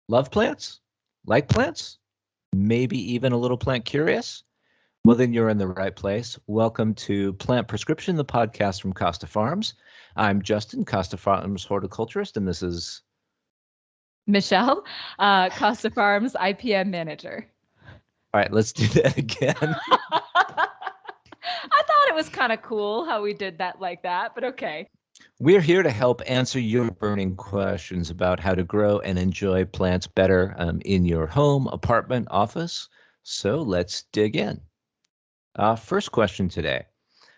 Love plants? Like plants? Maybe even a little plant curious? Well, then you're in the right place. Welcome to Plant Prescription, the podcast from Costa Farms. I'm Justin, Costa Farms horticulturist, and this is. Michelle, Costa Farms IPM manager. All right, let's do that again. I thought it was kind of cool how we did that like that, but okay. We're here to help answer your burning questions about how to grow and enjoy plants better in your home, apartment, office. So let's dig in. First question today.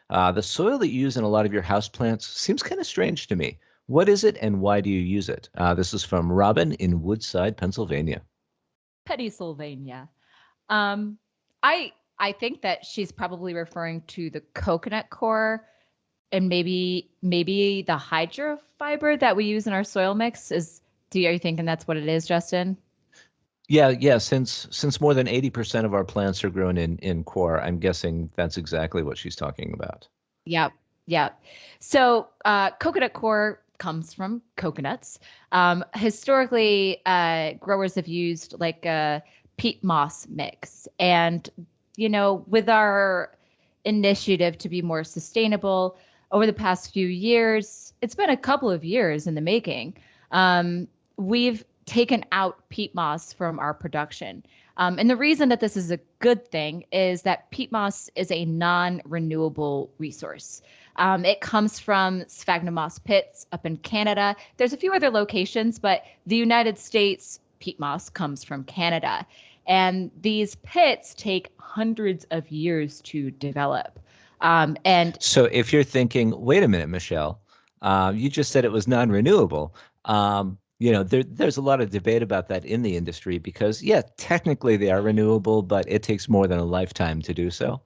The soil that you use in a lot of your houseplants seems kind of strange to me. What is it and why do you use it? This is from Robin in Woodside, Pennsylvania. Pennsylvania. Um, I think that she's probably referring to the coconut coir and maybe the hydrofiber that we use in our soil mix. Are you thinking that's what it is, Justin? Yeah. Since more than 80% of our plants are grown in Coir, I'm guessing that's exactly what she's talking about. Yep. Yep. So coconut coir comes from coconuts. Historically, growers have used like a peat moss mix. And, with our initiative to be more sustainable over the past few years, it's been a couple of years in the making. We've taken out peat moss from our production. And the reason that this is a good thing is that peat moss is a non-renewable resource. It comes from sphagnum moss pits up in Canada. There's a few other locations, but the United States peat moss comes from Canada. And these pits take hundreds of years to develop. And So if you're thinking, wait a minute, Michelle, you just said it was non-renewable. There's a lot of debate about that in the industry because, yeah, technically they are renewable, but it takes more than a lifetime to do so.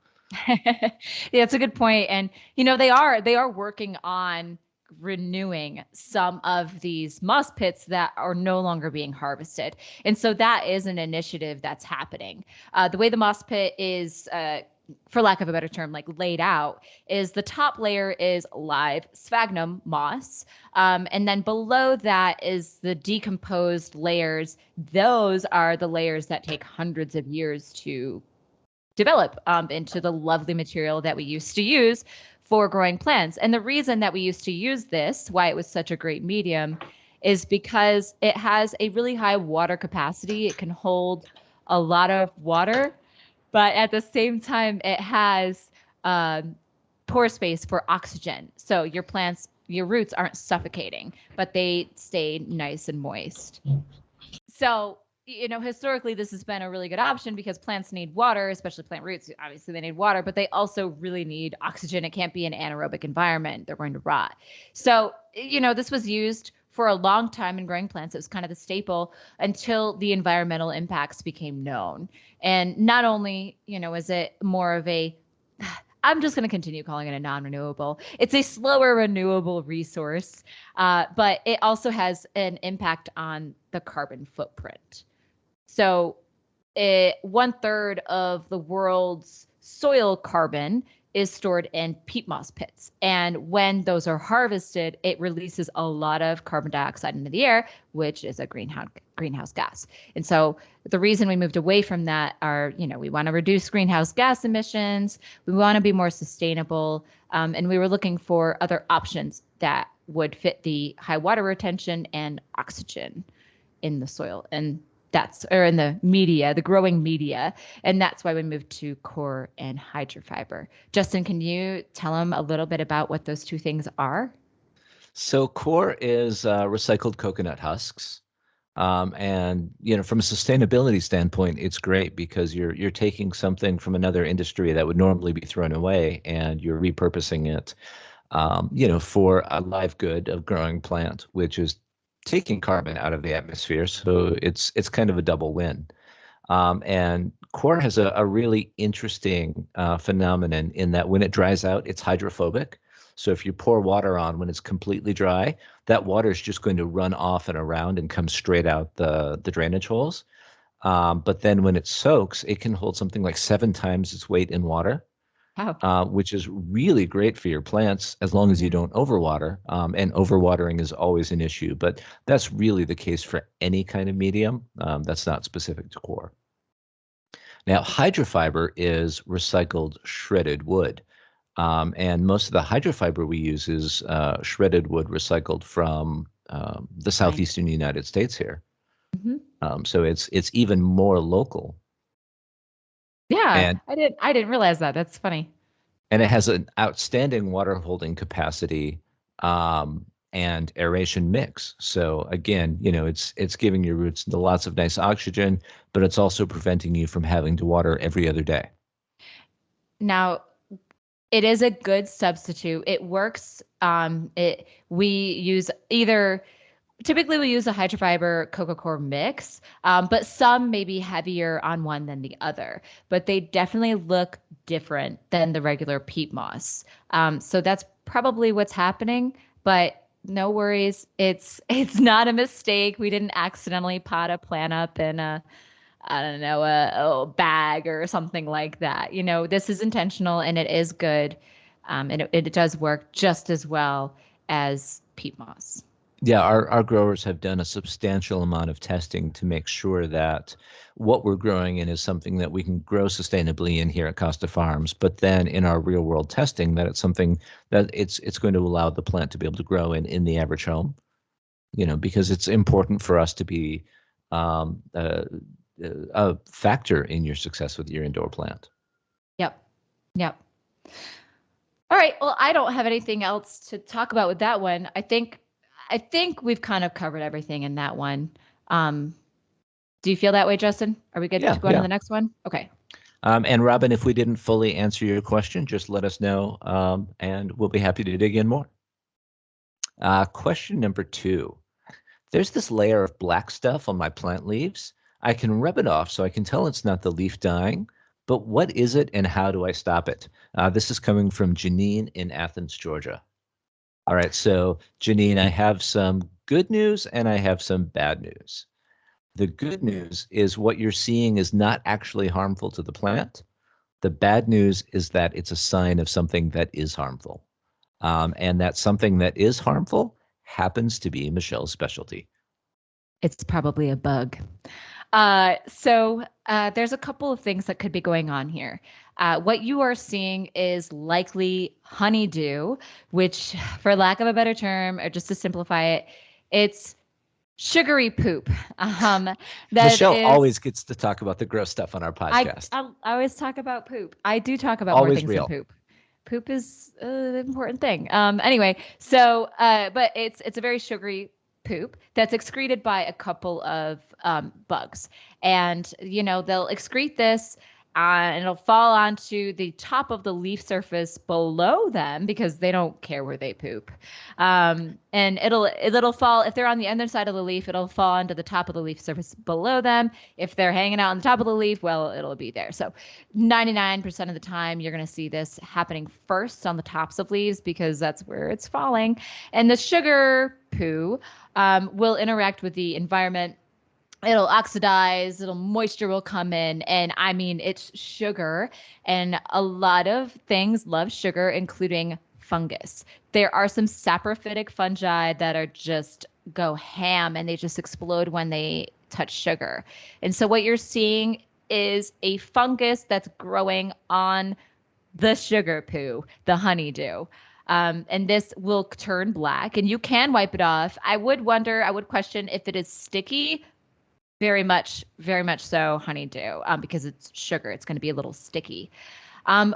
yeah, it's a good point. And they are working on renewing some of these moss pits that are no longer being harvested. And so that is an initiative that's happening. The way the moss pit is for lack of a better term, like laid out, is the top layer is live sphagnum moss. And then below that is the decomposed layers. Those are the layers that take hundreds of years to develop into the lovely material that we used to use for growing plants. And the reason that we used to use this, why it was such a great medium, is because it has a really high water capacity. It can hold a lot of water, but at the same time, it has pore space for oxygen. So your plants, your roots aren't suffocating, but they stay nice and moist. So, historically, this has been a really good option because plants need water, especially plant roots. Obviously, they need water, but they also really need oxygen. It can't be an anaerobic environment. They're going to rot. So, this was used for a long time in growing plants. It was kind of the staple until the environmental impacts became known. And not only, is it more of a I'm just going to continue calling it a non-renewable. It's a slower renewable resource, but it also has an impact on the carbon footprint. So, 1/3 of the world's soil carbon is stored in peat moss pits. And when those are harvested, it releases a lot of carbon dioxide into the air, which is a greenhouse gas. And so the reason we moved away from that are, we want to reduce greenhouse gas emissions. We want to be more sustainable. And we were looking for other options that would fit the high water retention and oxygen in the soil. And or in the media, the growing media. And that's why we moved to Coir and Hydrofiber. Justin, can you tell them a little bit about what those two things are? So Coir is recycled coconut husks. And from a sustainability standpoint, it's great because you're taking something from another industry that would normally be thrown away and you're repurposing it, for a live good of growing plant, which is taking carbon out of the atmosphere. So it's kind of a double win. And Coir has a really interesting phenomenon in that when it dries out, it's hydrophobic. So if you pour water on when it's completely dry, that water is just going to run off and around and come straight out the drainage holes. But then when it soaks, it can hold something like 7 times its weight in water. Wow. which is really great for your plants as long as you don't overwater. And overwatering is always an issue, but that's really the case for any kind of medium. That's not specific to Coir. Now, Hydrofiber is recycled shredded wood. And most of the hydrofiber we use is shredded wood recycled from the Fine. southeastern United States here. Hmm. So it's even more local, Yeah, and I didn't realize that. That's funny. it has an outstanding water holding capacity um, and aeration mix. So again, it's giving your roots lots of nice oxygen, but it's also preventing you from having to water every other day. Now, it is a good substitute. It works. It we use either typically we use a hydrofiber coco coir mix, but some may be heavier on one than the other. But they definitely look different than the regular peat moss. So that's probably what's happening. But no worries, it's not a mistake. We didn't accidentally pot a plant up in a I don't know, a bag or something like that. This is intentional and it is good. And it does work just as well as peat moss. Yeah, our growers have done a substantial amount of testing to make sure that what we're growing in is something that we can grow sustainably in here at Costa Farms, but then in our real world testing that it's something that it's going to allow the plant to be able to grow in the average home, because it's important for us to be um, a, a factor in your success with your indoor plant. Yep. Yep. All right. Well, I don't have anything else to talk about with that one. I think we've kind of covered everything in that one. Um, do you feel that way, Justin? Are we good Yeah, to go on to yeah. the next one? Okay. And Robin, if we didn't fully answer your question, just let us know, and we'll be happy to dig in more. Question number 2. There's this layer of black stuff on my plant leaves. I can rub it off so I can tell it's not the leaf dying, but what is it and how do I stop it? This is coming from Janine in Athens, Georgia. All right, so Janine, I have some good news and I have some bad news. The good news is what you're seeing is not actually harmful to the plant. The bad news is that it's a sign of something that is harmful. And that something that is harmful happens to be Michelle's specialty. It's probably a bug. So there's a couple of things that could be going on here. What you are seeing is likely honeydew, which, for lack of a better term, or just to simplify it, it's sugary poop. Um, that Michelle is, always gets to talk about the gross stuff on our I, podcast. I I always talk about poop. I do talk about more Always things than real. poop. Poop is an important thing. Anyway, but it's a very sugary poop that's excreted by a couple of bugs, and they'll excrete this. And it'll fall onto the top of the leaf surface below them because they don't care where they poop. And it'll fall if they're on the underside of the leaf. It'll fall onto the top of the leaf surface below them. If they're hanging out on the top of the leaf, well, it'll be there. So 99% of the time, you're going to see this happening first on the tops of leaves because that's where it's falling. And the sugar poo will interact with the environment. It'll oxidize, it'll moisture will come in, and I mean it's sugar, and a lot of things love sugar, including fungus. There are some saprophytic fungi that are just go ham and they just explode when they touch sugar. And so what you're seeing is a fungus that's growing on the sugar poo, the honeydew. And this will turn black and you can wipe it off. I would question if it is sticky. Very much so, honeydew, because it's sugar. It's going to be a little sticky.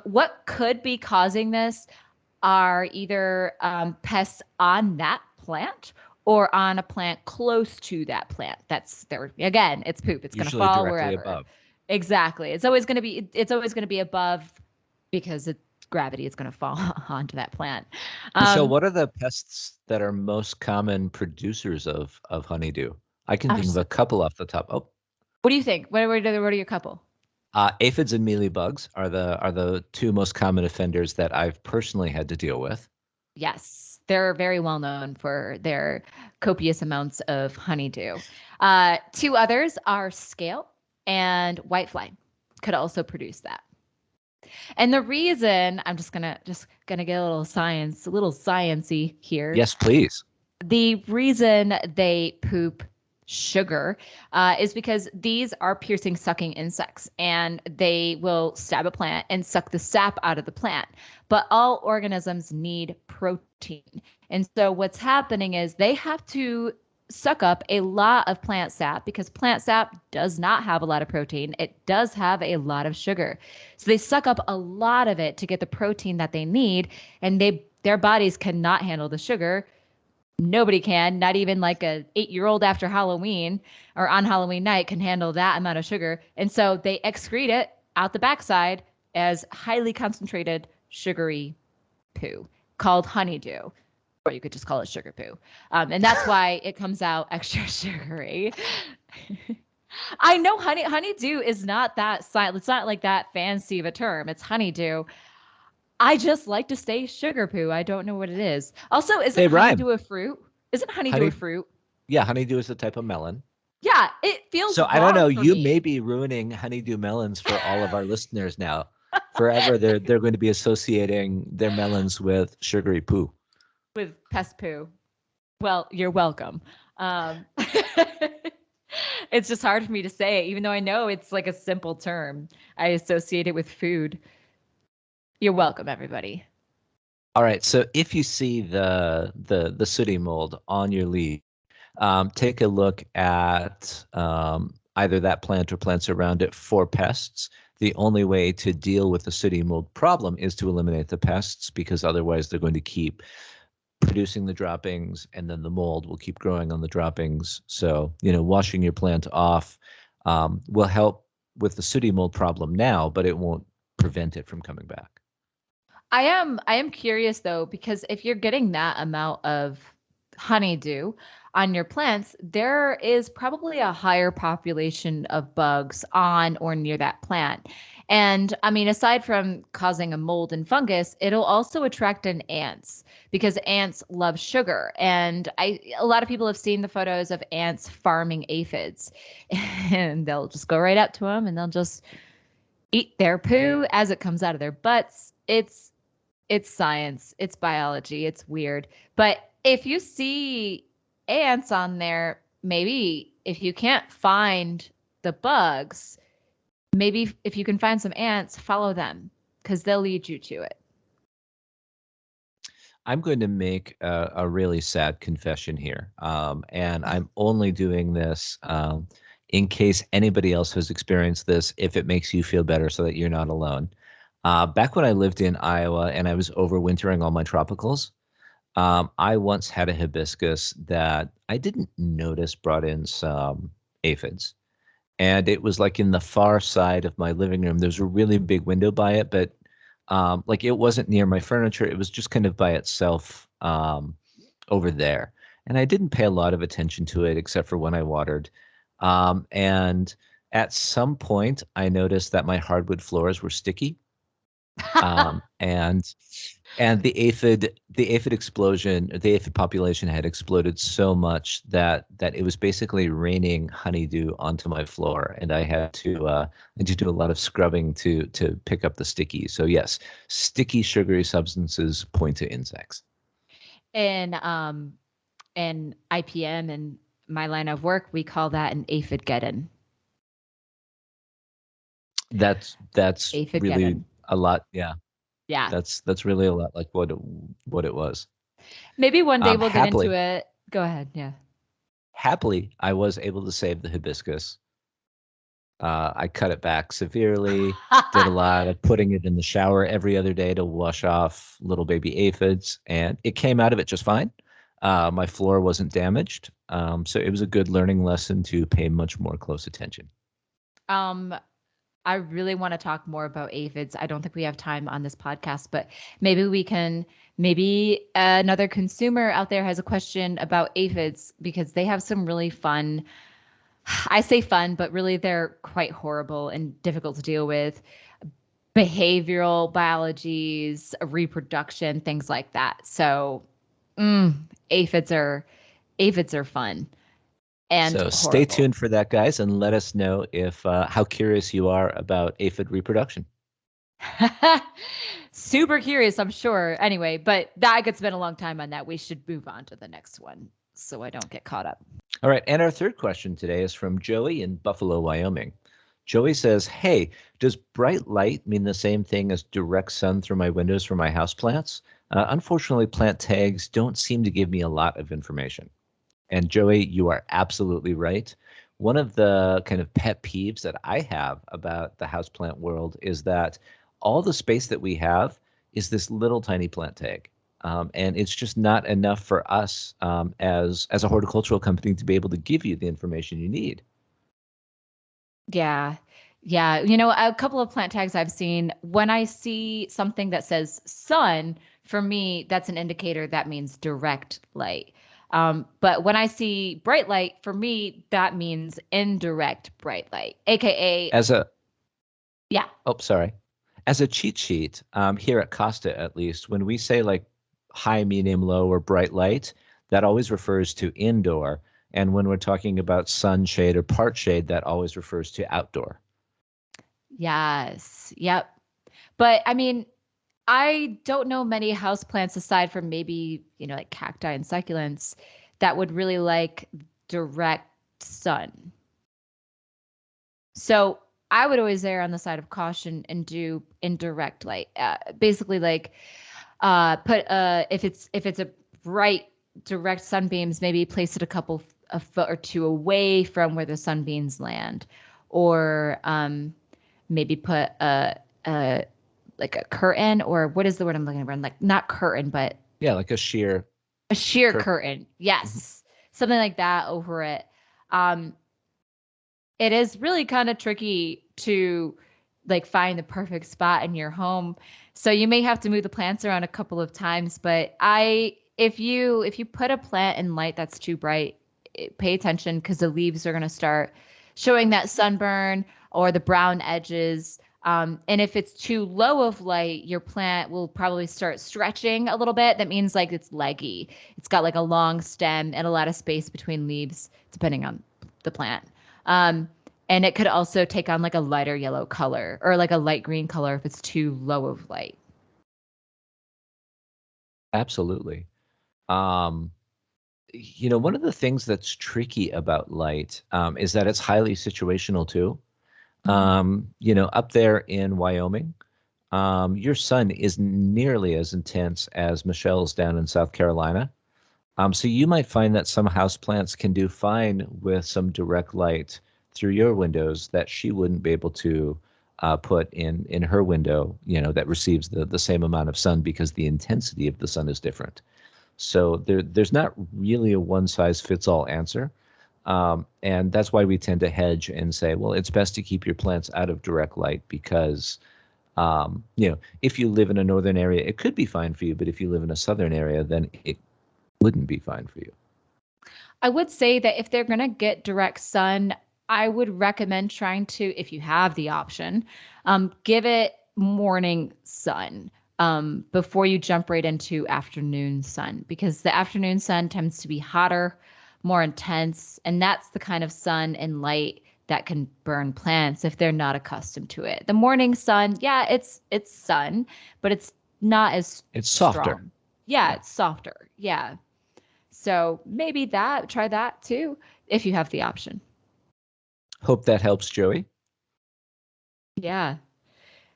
What could be causing this are either pests on that plant or on a plant close to that plant. That's there again. It's poop. It's going to Usually fall directly wherever. above. Exactly. It's always going to be above because gravity is going to fall onto that plant. Michelle, Um, what are the pests that are most common producers of honeydew? I can think of a couple off the top. Oh, what do you think? What are your couple? aphids and mealy bugs are the two most common offenders that I've personally had to deal with. Yes, they're very well known for their copious amounts of honeydew. Two others are scale and whitefly, could also produce that. And the reason I'm just gonna get a little sciencey here. Yes, please. The reason they poop sugar is because these are piercing, sucking insects, and they will stab a plant and suck the sap out of the plant. But all organisms need protein. And so what's happening is they have to suck up a lot of plant sap because plant sap does not have a lot of protein. It does have a lot of sugar. So they suck up a lot of it to get the protein that they need, and their bodies cannot handle the sugar. Nobody can, not even like a 8-year-old after Halloween or on Halloween night can handle that amount of sugar. And so they excrete it out the backside as highly concentrated sugary poo called honeydew, or you could just call it sugar poo. And that's why it comes out extra sugary. I know honeydew is not that silent. It's not like that fancy of a term. It's honeydew. I just like to say sugar poo. I don't know what it is. Also, isn't They rhyme. honeydew a fruit? Isn't honeydew a Honey, fruit? yeah, honeydew is a type of melon. Yeah, it feels So I don't know. wrong for You may me be ruining honeydew melons for all of our listeners now. Forever, they're going to be associating their melons with sugary poo. with pest poo. Well, you're welcome. Um, it's just hard for me to say, even though I know it's like a simple term. I associate it with food. You're welcome, everybody. All right. So if you see the sooty mold on your leaf, take a look at either that plant or plants around it for pests. The only way to deal with the sooty mold problem is to eliminate the pests, because otherwise they're going to keep producing the droppings, and then the mold will keep growing on the droppings. So, washing your plant off will help with the sooty mold problem now, but it won't prevent it from coming back. I am curious though, because if you're getting that amount of honeydew on your plants, there is probably a higher population of bugs on or near that plant. And I mean, aside from causing a mold and fungus, it'll also attract an ants because ants love sugar. And a lot of people have seen the photos of ants farming aphids, and they'll just go right up to them and they'll just eat their poo as it comes out of their butts. It's science, it's biology, it's weird. But if you see ants on there, maybe if you can't find the bugs, maybe if you can find some ants, follow them because they'll lead you to it. I'm going to make a really sad confession here. And I'm only doing this in case anybody else has experienced this, if it makes you feel better so that you're not alone. Back when I lived in Iowa and I was overwintering all my tropicals, I once had a hibiscus that I didn't notice brought in some aphids. And it was like in the far side of my living room. There's a really big window by it, but like it wasn't near my furniture. It was just kind of by itself over there. And I didn't pay a lot of attention to it except for when I watered. And at some point, I noticed that my hardwood floors were sticky. And the aphid explosion, the aphid population had exploded so much that it was basically raining honeydew onto my floor, and I had to do a lot of scrubbing to pick up the sticky. So yes, sticky sugary substances point to insects. And IPM and my line of work, we call that an aphid-geddon. That's really a lot. Yeah. Yeah. That's really a lot like what it was. Maybe one day we'll get Happily, into it. Go ahead. Yeah. Happily, I was able to save the hibiscus. I cut it back severely, did a lot of putting it in the shower every other day to wash off little baby aphids, and it came out of it just fine. My floor wasn't damaged, so it was a good learning lesson to pay much more close attention. I really want to talk more about aphids. I don't think we have time on this podcast, but maybe another consumer out there has a question about aphids because they have some really fun, I say fun, but really they're quite horrible and difficult to deal with behavioral biologies, reproduction, things like that. So aphids are fun. And So stay horrible. tuned for that, guys, and let us know if how curious you are about aphid reproduction. Super curious, I'm sure. Anyway, but I could spend a long time on that. We should move on to the next one so I don't get caught up. All right. And our third question today is from Joey in Buffalo, Wyoming. Joey says, hey, does bright light mean the same thing as direct sun through my windows for my houseplants? Unfortunately, plant tags don't seem to give me a lot of information. And Joey, you are absolutely right. One of the kind of pet peeves that I have about the houseplant world is that all the space that we have is this little tiny plant tag. And it's just not enough for us as a horticultural company to be able to give you the information you need. Yeah. Yeah. You know, a couple of plant tags I've seen, when I see something that says sun, for me, that's an indicator that means direct light. But when I see bright light, for me, that means indirect bright light, AKA, As a yeah. Oh, sorry. As a cheat sheet, here at Costa, at least, when we say like high, medium, low, or bright light, that always refers to indoor. And when we're talking about sunshade or part shade, that always refers to outdoor. Yes. Yep. But I mean, I don't know many houseplants aside from maybe, like cacti and succulents that would really like direct sun. So I would always err on the side of caution and do indirect light. Basically, like put if it's a bright direct sunbeams, maybe place it a foot or two away from where the sunbeams land, or maybe put a like a curtain, or what is the word I'm looking for? Like not curtain, but Yeah, like a sheer a sheer curtain. curtain. Yes, something like that over it. Um, it is really kind of tricky to like find the perfect spot in your home. So you may have to move the plants around a couple of times, but if you put a plant in light that's too bright, pay attention because the leaves are going to start showing that sunburn or the brown edges. And if it's too low of light, your plant will probably start stretching a little bit. That means like it's leggy. It's got like a long stem and a lot of space between leaves, depending on the plant. Um, and it could also take on like a lighter yellow color or like a light green color if it's too low of light. Absolutely. Um, one of the things that's tricky about light is that it's highly situational too. Mhm. Up there in Wyoming, your sun is nearly as intense as Michelle's down in South Carolina. So you might find that some houseplants can do fine with some direct light through your windows that she wouldn't be able to put in her window, that receives the same amount of sun because the intensity of the sun is different. So there's not really a one size fits all answer. And that's why we tend to hedge and say, well, it's best to keep your plants out of direct light because, if you live in a northern area, it could be fine for you. But if you live in a southern area, then it wouldn't be fine for you. I would say that if they're going to get direct sun, I would recommend trying to, if you have the option, give it morning sun before you jump right into afternoon sun, because the afternoon sun tends to be hotter, more intense, and that's the kind of sun and light that can burn plants if they're not accustomed to it. The morning sun, yeah, it's sun, but it's not as It's softer. strong. Yeah, Yeah. it's softer. Yeah. So maybe try that too, if you have the option. Hope that helps, Joey. Yeah.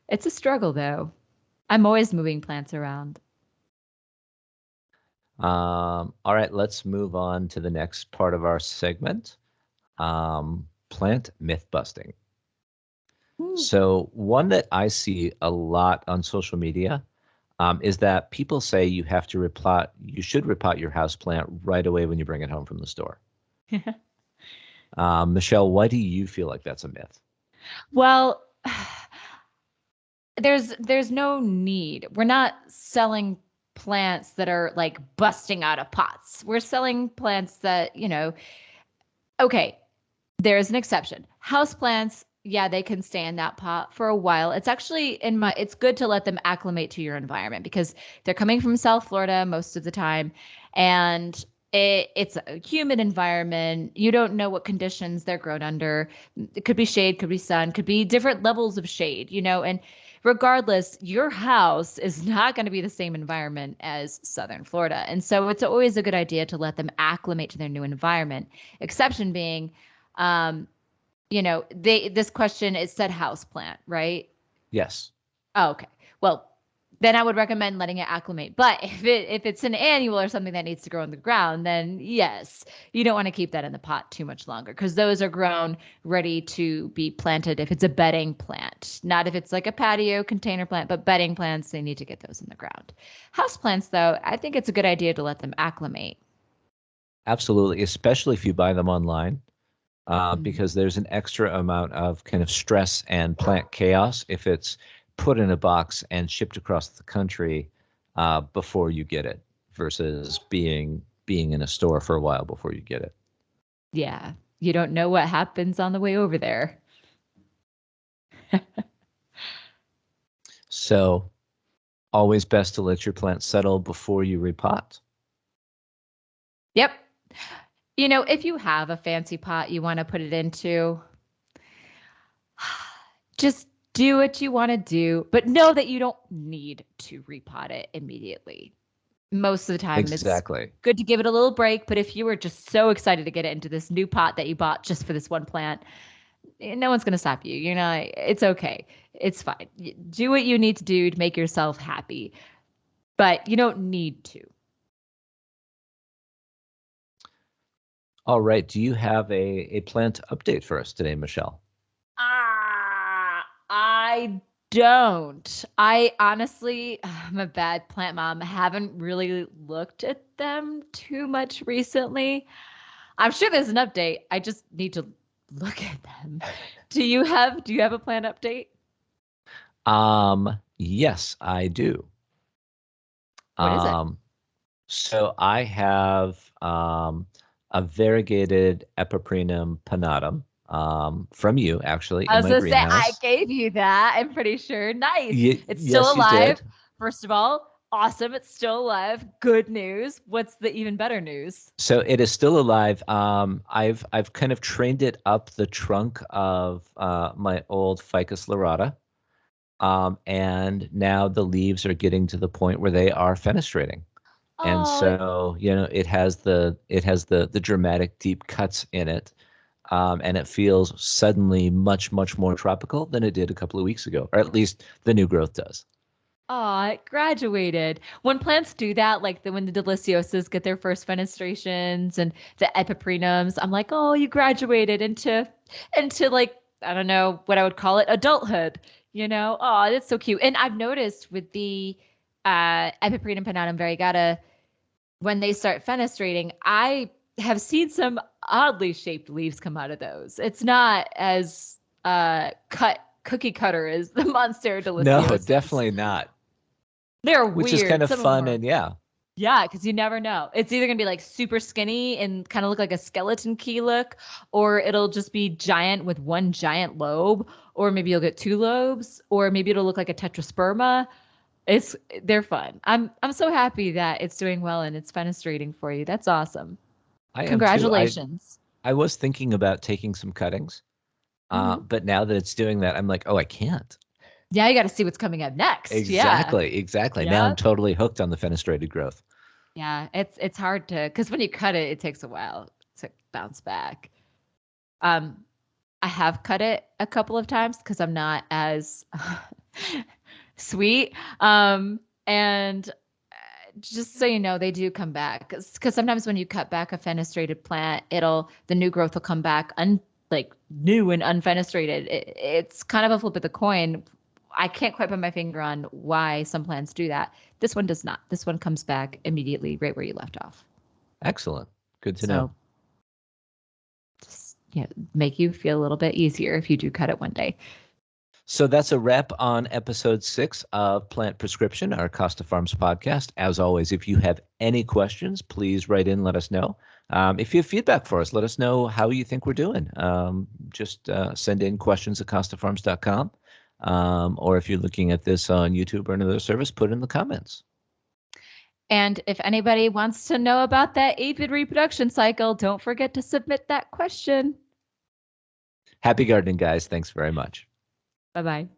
It's a struggle though. I'm always moving plants around. All right, let's move on to the next part of our segment, plant myth busting. Hmm. So one that I see a lot on social media is that people say you should repot your house plant right away when you bring it home from the store. Michelle, why do you feel like that's a myth? Well, there's no need. We're not selling plants that are like busting out of pots. We're selling plants that, okay, there's an exception. House plants, yeah, they can stay in that pot for a while. It's actually it's good to let them acclimate to your environment because they're coming from South Florida most of the time. And It's a humid environment. You don't know what conditions they're grown under. It could be shade, could be sun, could be different levels of shade, and regardless, your house is not going to be the same environment as Southern Florida. And so it's always a good idea to let them acclimate to their new environment. Exception being, this question, it said houseplant, right? Yes. Oh, okay. Well, then I would recommend letting it acclimate. But if it's an annual or something that needs to grow in the ground, then yes, you don't want to keep that in the pot too much longer, because those are grown ready to be planted if it's a bedding plant, not if it's like a patio container plant, but bedding plants, they need to get those in the ground. House plants, though, I think it's a good idea to let them acclimate. Absolutely, especially if you buy them online, because there's an extra amount of kind of stress and plant chaos if it's put in a box and shipped across the country before you get it, versus being in a store for a while before you get it. Yeah, you don't know what happens on the way over there. So always best to let your plant settle before you repot. Yep. If you have a fancy pot you want to put it into, just do what you want to do, but know that you don't need to repot it immediately. Most of the time, it's Exactly. good to give it a little break. But if you were just so excited to get it into this new pot that you bought just for this one plant, no one's going to stop you. It's okay. It's fine. Do what you need to do to make yourself happy, but you don't need to. All right. Do you have a plant update for us today, Michelle? I don't. I honestly, I'm a bad plant mom. I haven't really looked at them too much recently. I'm sure there's an update. I just need to look at them. Do you have a plant update? Yes, I do. What is it? So I have a variegated Epiprenum pinnatum from you, actually, I in was my gonna say I greenhouse. gave you that. I'm pretty sure. Nice. It's still Yes, you alive. did. First of all, awesome. It's still alive. Good news. What's the even better news? So it is still alive. I've kind of trained it up the trunk of my old Ficus lyrata, and now the leaves are getting to the point where they are fenestrating. And Oh, so, it has the dramatic deep cuts in it, and it feels suddenly much, much more tropical than it did a couple of weeks ago, or at least the new growth does. it graduated. When plants do that, like when the deliciosas get their first fenestrations and the epiprenums, I'm like, oh, you graduated into like, I don't know what I would call it, adulthood. Oh, that's so cute. And I've noticed with the epiprenum pinnatum variegata, when they start fenestrating, I have seen some oddly shaped leaves come out of those. It's not as cut cookie cutter as the Monstera No, deliciosas. definitely not. They're Which is kind weird. of Some of them fun, are. and yeah, Yeah, because you never know. It's either gonna be like super skinny and kind of look like a skeleton key look, or it'll just be giant with one giant lobe, or maybe you'll get two lobes, or maybe it'll look like a tetrasperma. They're fun. I'm so happy that it's doing well and it's fenestrating for you. That's awesome. I am too. Congratulations. I was thinking about taking some cuttings, Hmm. but now that it's doing that, I'm like, oh, I can't. Yeah, you got to see what's coming up next. Yeah. Exactly. Now I'm Yeah. totally hooked on the fenestrated growth. Yeah. It's hard to, because when you cut it, it takes a while to bounce back. Um, I have cut it a couple of times because I'm not as sweet. And just so you know, they do come back, because sometimes when you cut back a fenestrated plant, the new growth will come back like new and unfenestrated. It's kind of a flip of the coin. I can't quite put my finger on why some plants do that. This one does not. This one comes back immediately right where you left off. Excellent. Good to know. So just make you feel a little bit easier if you do cut it one day. So that's a wrap on episode 6 of Plant Prescription, our Costa Farms podcast. As always, if you have any questions, please write in, let us know. If you have feedback for us, let us know how you think we're doing. Just send in questions at costafarms.com. Or if you're looking at this on YouTube or another service, put it in the comments. And if anybody wants to know about that aphid reproduction cycle, don't forget to submit that question. Happy gardening, guys. Thanks very much. Bye-bye.